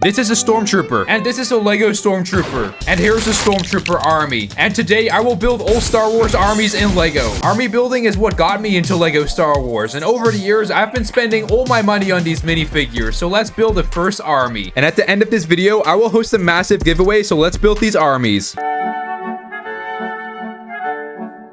This is a Stormtrooper, and this is a Lego Stormtrooper, and here's a Stormtrooper army. And today I will build all Star Wars armies in Lego. Army building is what got me into Lego Star Wars, and over the years I've been spending all my money on these minifigures, so let's build the first army. And at the end of this video, I will host a massive giveaway, so let's build these armies.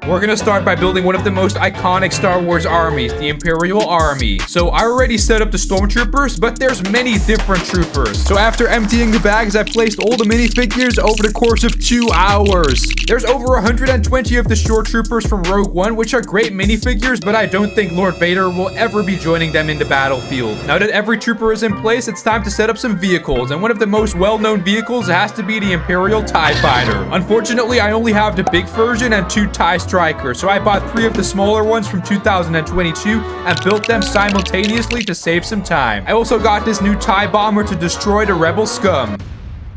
We're gonna start by building one of the most iconic Star Wars armies, the Imperial Army. So I already set up the Stormtroopers, but there's many different troopers. So after emptying the bags, I placed all the minifigures over the course of 2 hours. There's over 120 of the Shore Troopers from Rogue One, which are great minifigures, but I don't think Lord Vader will ever be joining them in the battlefield. Now that every trooper is in place, it's time to set up some vehicles, and one of the most well-known vehicles has to be the Imperial TIE Fighter. Unfortunately, I only have the big version and 2 TIE Strikers, so I bought 3 of the smaller ones from 2022 and built them simultaneously to save some time. I also got this new TIE Bomber to destroy the Rebel scum.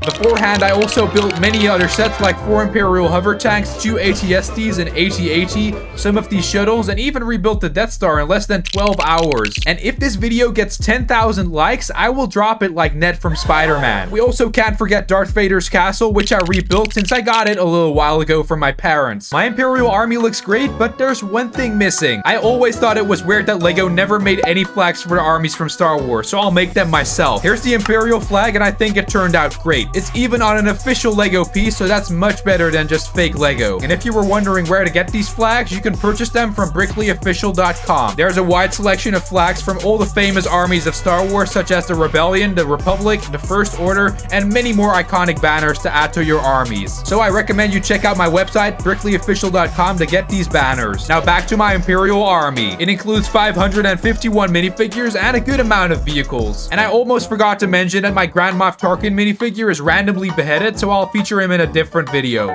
Beforehand, I also built many other sets like 4 Imperial hover tanks, 2 AT-STs and AT-AT, some of these shuttles, and even rebuilt the Death Star in less than 12 hours. And if this video gets 10,000 likes, I will drop it like Ned from Spider-Man. We also can't forget Darth Vader's castle, which I rebuilt since I got it a little while ago from my parents. My Imperial army looks great, but there's one thing missing. I always thought it was weird that Lego never made any flags for the armies from Star Wars, so I'll make them myself. Here's the Imperial flag, and I think it turned out great. It's even on an official Lego piece, so that's much better than just fake Lego. And if you were wondering where to get these flags, you can purchase them from brickleyofficial.com. There's a wide selection of flags from all the famous armies of Star Wars, such as the Rebellion, the Republic, the First Order, and many more iconic banners to add to your armies. So I recommend you check out my website, brickleyofficial.com, to get these banners. Now back to my Imperial army. It includes 551 minifigures and a good amount of vehicles. And I almost forgot to mention that my Grand Moff Tarkin minifigure is randomly beheaded, so I'll feature him in a different video.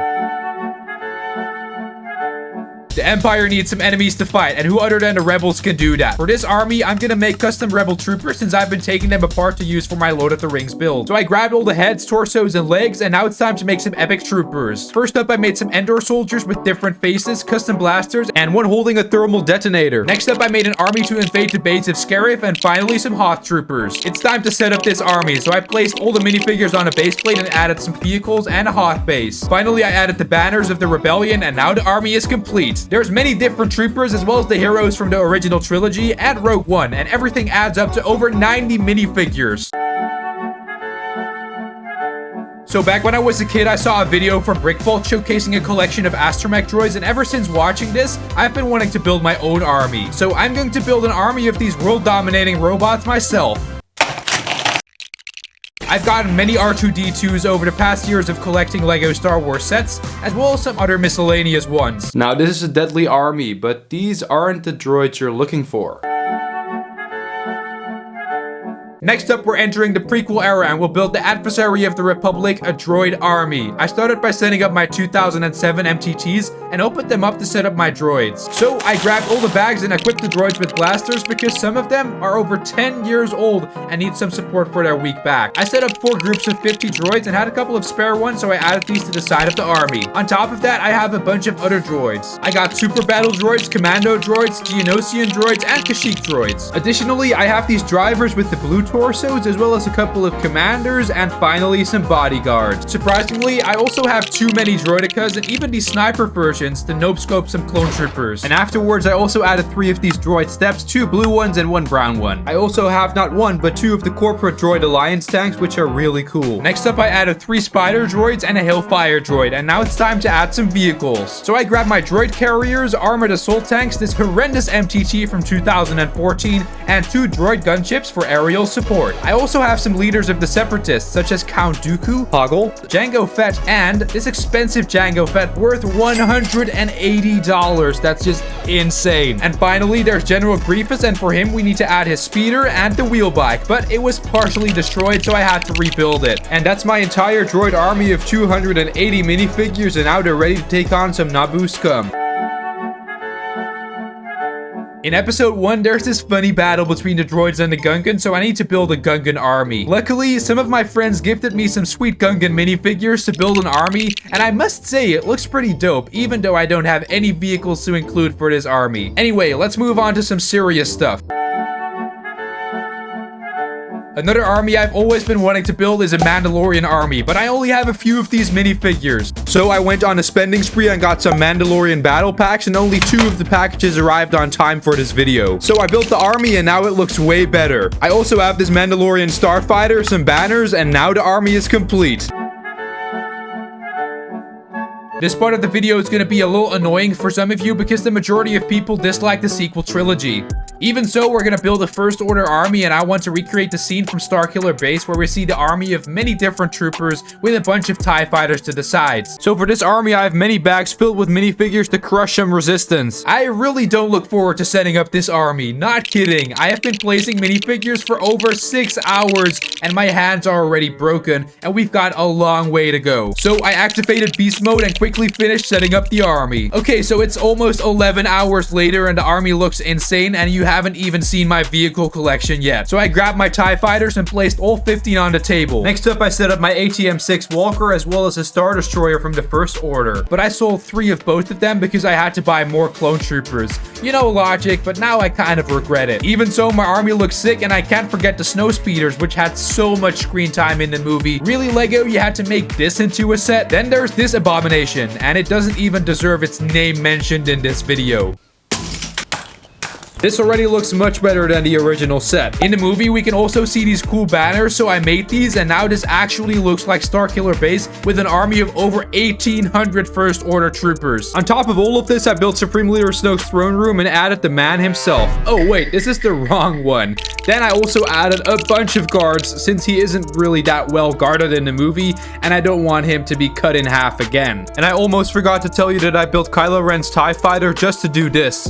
The Empire needs some enemies to fight, and who other than the Rebels can do that? For this army, I'm gonna make custom Rebel troopers since I've been taking them apart to use for my Lord of the Rings build. So I grabbed all the heads, torsos, and legs, and now it's time to make some epic troopers. First up, I made some Endor soldiers with different faces, custom blasters, and one holding a thermal detonator. Next up, I made an army to invade the base of Scarif, and finally some Hoth troopers. It's time to set up this army, so I placed all the minifigures on a base plate and added some vehicles and a Hoth base. Finally, I added the banners of the Rebellion, and now the army is complete. There's many different troopers as well as the heroes from the original trilogy and Rogue One, and everything adds up to over 90 minifigures. So back when I was a kid, I saw a video from Brickvault showcasing a collection of Astromech droids, and ever since watching this, I've been wanting to build my own army. So I'm going to build an army of these world-dominating robots myself. I've gotten many R2-D2s over the past years of collecting Lego Star Wars sets, as well as some other miscellaneous ones. Now this is a deadly army, but these aren't the droids you're looking for. Next up, we're entering the prequel era and we'll build the adversary of the Republic, a droid army. I started by setting up my 2007 MTTs and opened them up to set up my droids. So I grabbed all the bags and equipped the droids with blasters because some of them are over 10 years old and need some support for their weak back. I set up 4 groups of 50 droids and had a couple of spare ones, so I added these to the side of the army. On top of that, I have a bunch of other droids. I got super battle droids, commando droids, Geonosian droids, and Kashyyyk droids. Additionally, I have these drivers with the blue torsos, as well as a couple of commanders, and finally some bodyguards. Surprisingly, I also have too many droidicas and even these sniper versions to nope scope some clone troopers. And afterwards, I also added 3 of these droid steps, 2 blue ones and 1 brown one. I also have not 1 but 2 of the corporate droid alliance tanks, which are really cool. Next up, I added 3 spider droids and a hellfire droid, and now it's time to add some vehicles. So I grabbed my droid carriers, armored assault tanks, this horrendous MTT from 2014, and 2 droid gunships for aerial support. I also have some leaders of the Separatists, such as Count Dooku, Hoggle, Jango Fett, and this expensive Jango Fett worth $180. That's just insane. And finally, there's General Grievous, and for him, we need to add his speeder and the wheel bike, but it was partially destroyed, so I had to rebuild it. And that's my entire droid army of 280 minifigures, and now they're ready to take on some Naboo scum. In episode 1, there's this funny battle between the droids and the Gungans, so I need to build a Gungan army. Luckily, some of my friends gifted me some sweet Gungan minifigures to build an army, and I must say, it looks pretty dope, even though I don't have any vehicles to include for this army. Anyway, let's move on to some serious stuff. Another army I've always been wanting to build is a Mandalorian army, but I only have a few of these minifigures. So I went on a spending spree and got some Mandalorian battle packs, and only 2 of the packages arrived on time for this video. So I built the army and now it looks way better. I also have this Mandalorian starfighter, some banners, and now the army is complete. This part of the video is going to be a little annoying for some of you because the majority of people dislike the sequel trilogy. Even so, we're going to build a First Order army, and I want to recreate the scene from Starkiller Base where we see the army of many different troopers with a bunch of TIE fighters to the sides. So for this army, I have many bags filled with minifigures to crush some resistance. I really don't look forward to setting up this army. Not kidding. I have been placing minifigures for over 6 hours, and my hands are already broken, and we've got a long way to go. So I activated beast mode and quickly finished setting up the army. Okay, so it's almost 11 hours later, and the army looks insane, and you haven't even seen my vehicle collection yet. So I grabbed my TIE fighters and placed all 15 on the table. Next up, I set up my ATM-6 Walker as well as a Star Destroyer from the First Order. But I sold 3 of both of them because I had to buy more clone troopers. You know, logic, but now I kind of regret it. Even so, my army looks sick, and I can't forget the snow speeders, which had so much screen time in the movie. Really, Lego, you had to make this into a set? Then there's this abomination, and it doesn't even deserve its name mentioned in this video. This already looks much better than the original set. In the movie, we can also see these cool banners, so I made these, and now this actually looks like Starkiller Base with an army of over 1,800 First Order troopers. On top of all of this, I built Supreme Leader Snoke's throne room and added the man himself. Oh wait, this is the wrong one. Then I also added a bunch of guards since he isn't really that well guarded in the movie, and I don't want him to be cut in half again. And I almost forgot to tell you that I built Kylo Ren's TIE Fighter just to do this.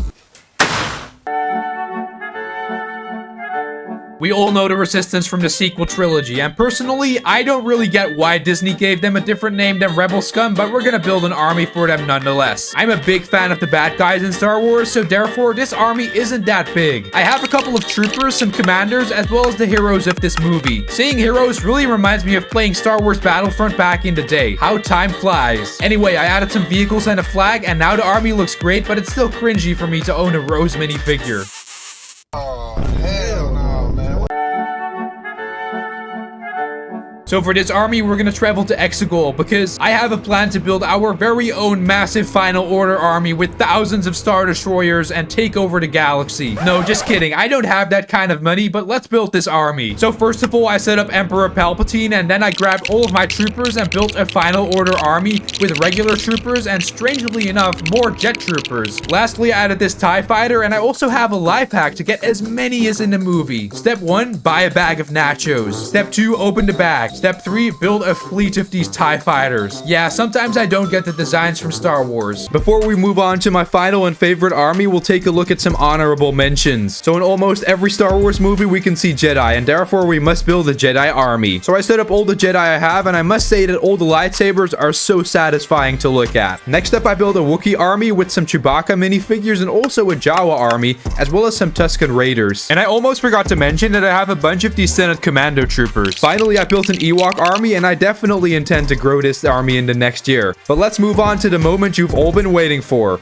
We all know the Resistance from the sequel trilogy, and personally, I don't really get why Disney gave them a different name than Rebel Scum, but we're gonna build an army for them nonetheless. I'm a big fan of the bad guys in Star Wars, so therefore this army isn't that big. I have a couple of troopers, some commanders, as well as the heroes of this movie. Seeing heroes really reminds me of playing Star Wars Battlefront back in the day. How time flies. Anyway, I added some vehicles and a flag, and now the army looks great, but it's still cringy for me to own a Rose minifigure. So for this army, we're gonna travel to Exegol because I have a plan to build our very own massive Final Order army with thousands of Star Destroyers and take over the galaxy. No, just kidding. I don't have that kind of money, but let's build this army. So first of all, I set up Emperor Palpatine, and then I grabbed all of my troopers and built a Final Order army with regular troopers and, strangely enough, more jet troopers. Lastly, I added this TIE Fighter, and I also have a life hack to get as many as in the movie. Step 1, buy a bag of nachos. Step 2, open the bag. Step 3, build a fleet of these TIE fighters. Yeah, sometimes I don't get the designs from Star Wars. Before we move on to my final and favorite army, we'll take a look at some honorable mentions. So in almost every Star Wars movie, we can see Jedi, and therefore we must build a Jedi army. So I set up all the Jedi I have, and I must say that all the lightsabers are so satisfying to look at. Next up, I built a Wookiee army with some Chewbacca minifigures and also a Jawa army, as well as some Tusken Raiders. And I almost forgot to mention that I have a bunch of these Senate Commando troopers. Finally, I built an Ewok army, and I definitely intend to grow this army in the next year. But let's move on to the moment you've all been waiting for.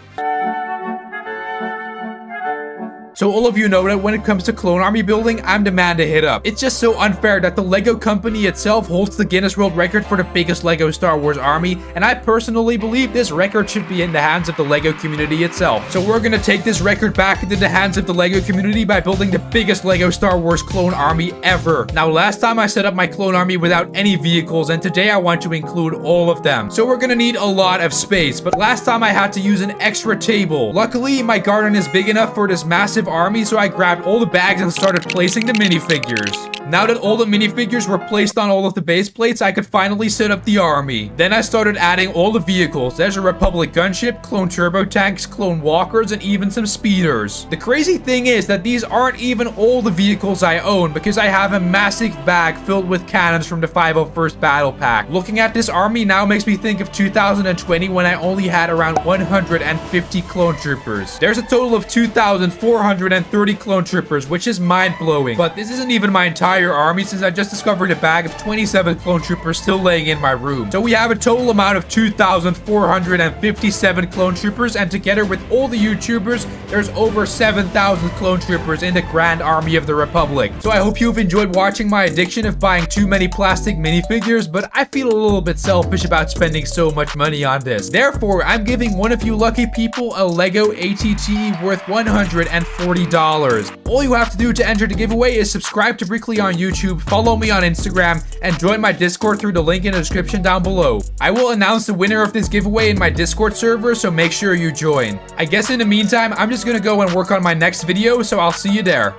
So all of you know that when it comes to clone army building, I'm the man to hit up. It's just so unfair that the Lego company itself holds the Guinness World Record for the biggest Lego Star Wars army, and I personally believe this record should be in the hands of the Lego community itself. So we're gonna take this record back into the hands of the Lego community by building the biggest Lego Star Wars clone army ever. Now, last time I set up my clone army without any vehicles, and today I want to include all of them. So we're gonna need a lot of space, but last time I had to use an extra table. Luckily, my garden is big enough for this massive army, so I grabbed all the bags and started placing the minifigures. Now that all the minifigures were placed on all of the base plates, I could finally set up the army. Then I started adding all the vehicles. There's a Republic gunship, clone turbo tanks, clone walkers, and even some speeders. The crazy thing is that these aren't even all the vehicles I own, because I have a massive bag filled with cannons from the 501st Battle Pack. Looking at this army now makes me think of 2020 when I only had around 150 clone troopers. There's a total of 2,430 clone troopers, which is mind-blowing. But this isn't even my entire entire army since I just discovered a bag of 27 clone troopers still laying in my room. So we have a total amount of 2,457 clone troopers, and together with all the YouTubers, there's over 7,000 clone troopers in the Grand Army of the Republic. So I hope you've enjoyed watching my addiction of buying too many plastic minifigures, but I feel a little bit selfish about spending so much money on this. Therefore, I'm giving one of you lucky people a Lego ATT worth $140. All you have to do to enter the giveaway is subscribe to Brickley on YouTube, follow me on Instagram, and join my Discord through the link in the description down below. I will announce the winner of this giveaway in my Discord server, so make sure you join. I guess in the meantime, I'm just gonna go and work on my next video, so I'll see you there.